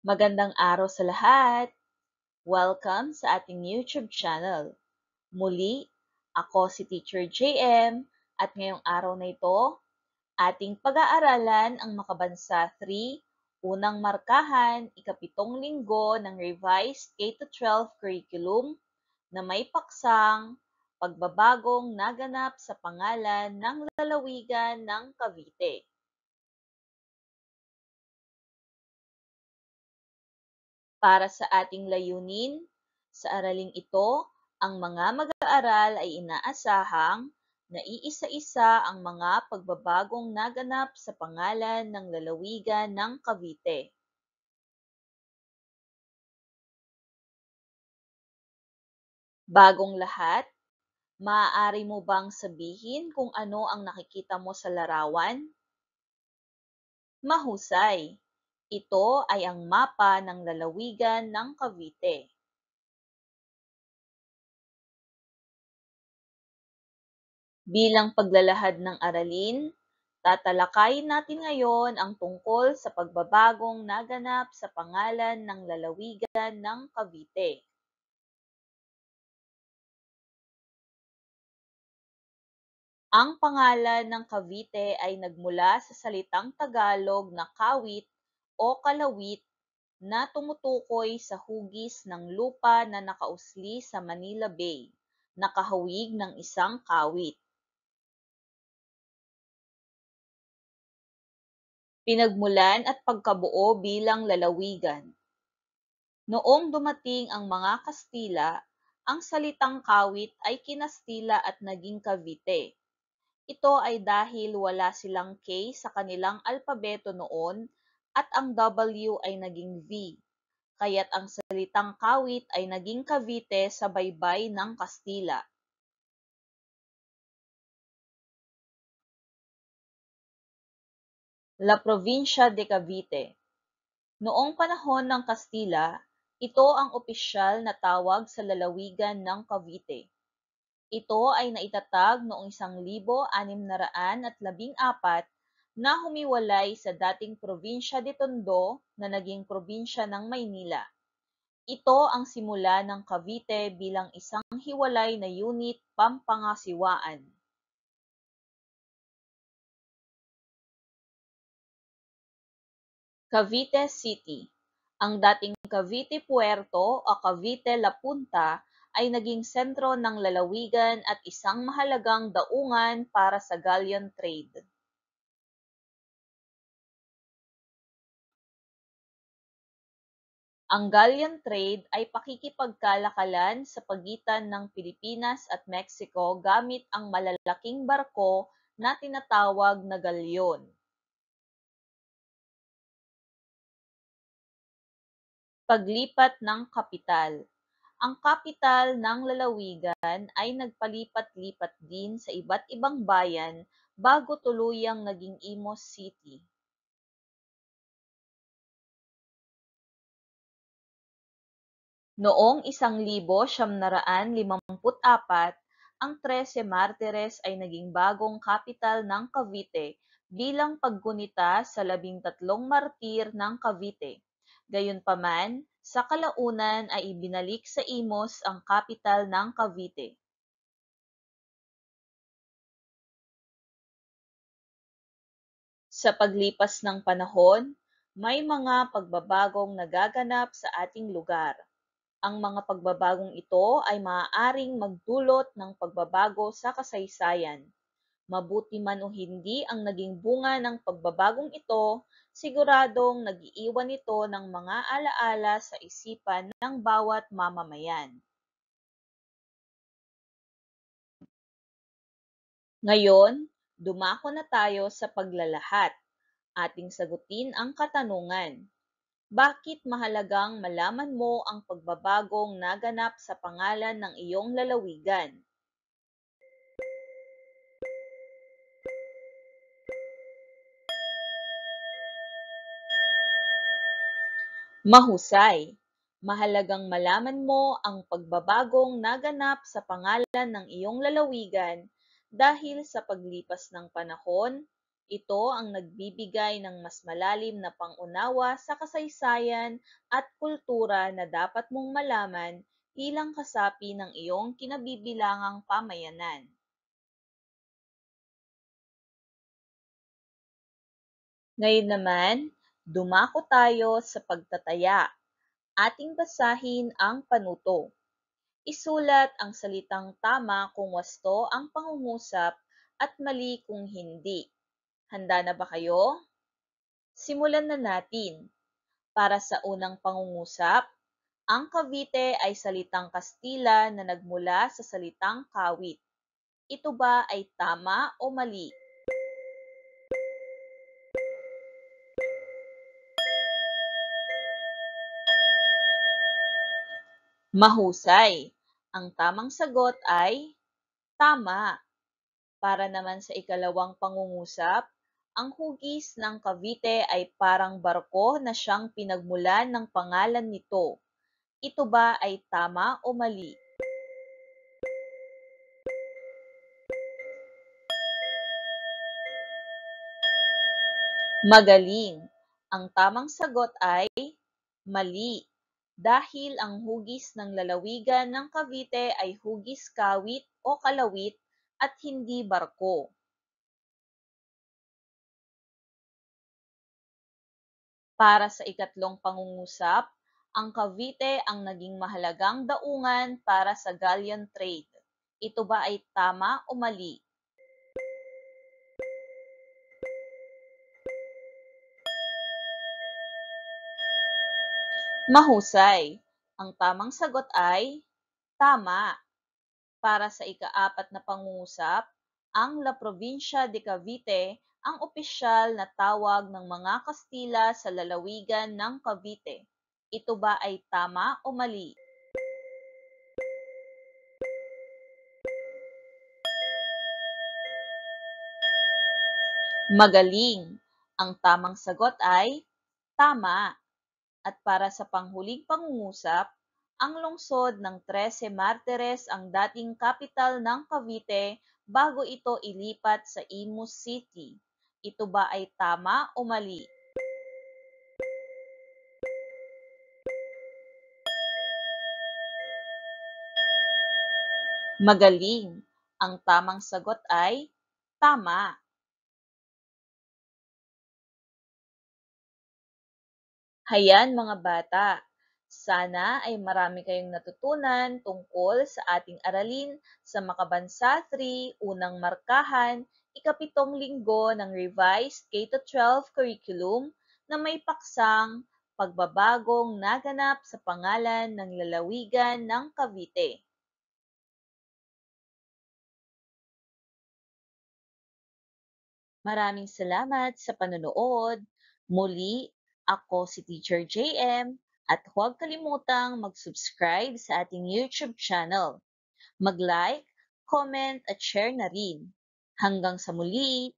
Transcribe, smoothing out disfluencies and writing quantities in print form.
Magandang araw sa lahat! Welcome sa ating YouTube channel. Muli, ako si Teacher JM at ngayong araw na ito, ating pag-aaralan ang Makabansa 3, Unang Markahan, Ikapitong Linggo ng Revised K-12 Curriculum na may paksang Pagbabagong naganap sa pangalan ng lalawigan ng Cavite. Para sa ating layunin, sa araling ito, ang mga mag-aaral ay inaasahang naiisa-isa ang mga pagbabagong naganap sa pangalan ng lalawigan ng Cavite. Bagong lahat, maaari mo bang sabihin kung ano ang nakikita mo sa larawan? Mahusay! Ito ay ang mapa ng lalawigan ng Cavite. Bilang paglalahad ng aralin, tatalakayin natin ngayon ang tungkol sa pagbabagong naganap sa pangalan ng lalawigan ng Cavite. Ang pangalan ng Cavite ay nagmula sa salitang Tagalog na kawit o kalawit na tumutukoy sa hugis ng lupa na nakausli sa Manila Bay, nakahawig ng isang kawit. Pinagmulan at pagkabuo bilang lalawigan. Noong dumating ang mga Kastila, ang salitang kawit ay kinastila at naging Cavite. Ito ay dahil wala silang K sa kanilang alpabeto noon at ang W ay naging V, kaya't ang salitang kawit ay naging Cavite sa baybay ng Kastila. La Provincia de Cavite. Noong panahon ng Kastila, ito ang opisyal na tawag sa lalawigan ng Cavite. Ito ay naitatag noong 1614 na humiwalay sa dating Probinsya de Tondo na naging probinsya ng Maynila. Ito ang simula ng Cavite bilang isang hiwalay na unit pampangasiwaan. Cavite City. Ang dating Cavite Puerto o Cavite La Punta ay naging sentro ng lalawigan at isang mahalagang daungan para sa galleon trade. Ang galleon trade ay pakikipagkalakalan sa pagitan ng Pilipinas at Mexico gamit ang malalaking barko na tinatawag na galyon. Paglipat ng kapital. Ang kapital ng lalawigan ay nagpalipat-lipat din sa iba't ibang bayan bago tuluyang naging Imus City. Noong 1954, ang Trece Martires ay naging bagong kapital ng Cavite bilang paggunita sa 13 martir ng Cavite. Gayunpaman, sa kalaunan ay ibinalik sa Imus ang kapital ng Cavite. Sa paglipas ng panahon, may mga pagbabagong nagaganap sa ating lugar. Ang mga pagbabagong ito ay maaaring magdulot ng pagbabago sa kasaysayan. Mabuti man o hindi ang naging bunga ng pagbabagong ito, siguradong nag-iiwan ito ng mga alaala sa isipan ng bawat mamamayan. Ngayon, dumako na tayo sa paglalahat. Ating sagutin ang katanungan. Bakit mahalagang malaman mo ang pagbabagong naganap sa pangalan ng iyong lalawigan? Mahusay! Mahalagang malaman mo ang pagbabagong naganap sa pangalan ng iyong lalawigan dahil sa paglipas ng panahon, Ito ang nagbibigay ng mas malalim na pangunawa sa kasaysayan at kultura na dapat mong malaman bilang kasapi ng iyong kinabibilangang pamayanan. Ngayon naman, dumako tayo sa pagtataya. Ating basahin ang panuto. Isulat ang salitang tama kung wasto ang pangungusap at mali kung hindi. Handa na ba kayo? Simulan na natin. Para sa unang pangungusap, ang Cavite ay salitang Kastila na nagmula sa salitang kawit. Ito ba ay tama o mali? Mahusay! Ang tamang sagot ay tama. Para naman sa ikalawang pangungusap, ang hugis ng Cavite ay parang barko na siyang pinagmulan ng pangalan nito. Ito ba ay tama o mali? Magaling! Ang tamang sagot ay mali. Dahil ang hugis ng lalawigan ng Cavite ay hugis kawit o kalawit at hindi barko. Para sa ikatlong pangungusap, ang Cavite ang naging mahalagang daungan para sa galleon trade. Ito ba ay tama o mali? Mahusay! Ang tamang sagot ay tama. Para sa ikaapat na pangungusap, ang La Provincia de Cavite ang opisyal na tawag ng mga Kastila sa lalawigan ng Cavite. Ito ba ay tama o mali? Magaling! Ang tamang sagot ay tama. At para sa panghuling pangungusap, ang lungsod ng Trece Martires ang dating kapital ng Cavite bago ito ilipat sa Imus City. Ito ba ay tama o mali? Magaling! Ang tamang sagot ay tama. Hayan mga bata, sana ay marami kayong natutunan tungkol sa ating aralin sa Makabansa 3, Unang Markahan, Ikapitong Linggo ng Revised K-12 Curriculum na may paksang pagbabagong naganap sa pangalan ng lalawigan ng Cavite. Maraming salamat sa panonood. Muli, ako si Teacher JM at huwag kalimutang mag-subscribe sa ating YouTube channel. Mag-like, comment at share na rin. Hanggang sa muli!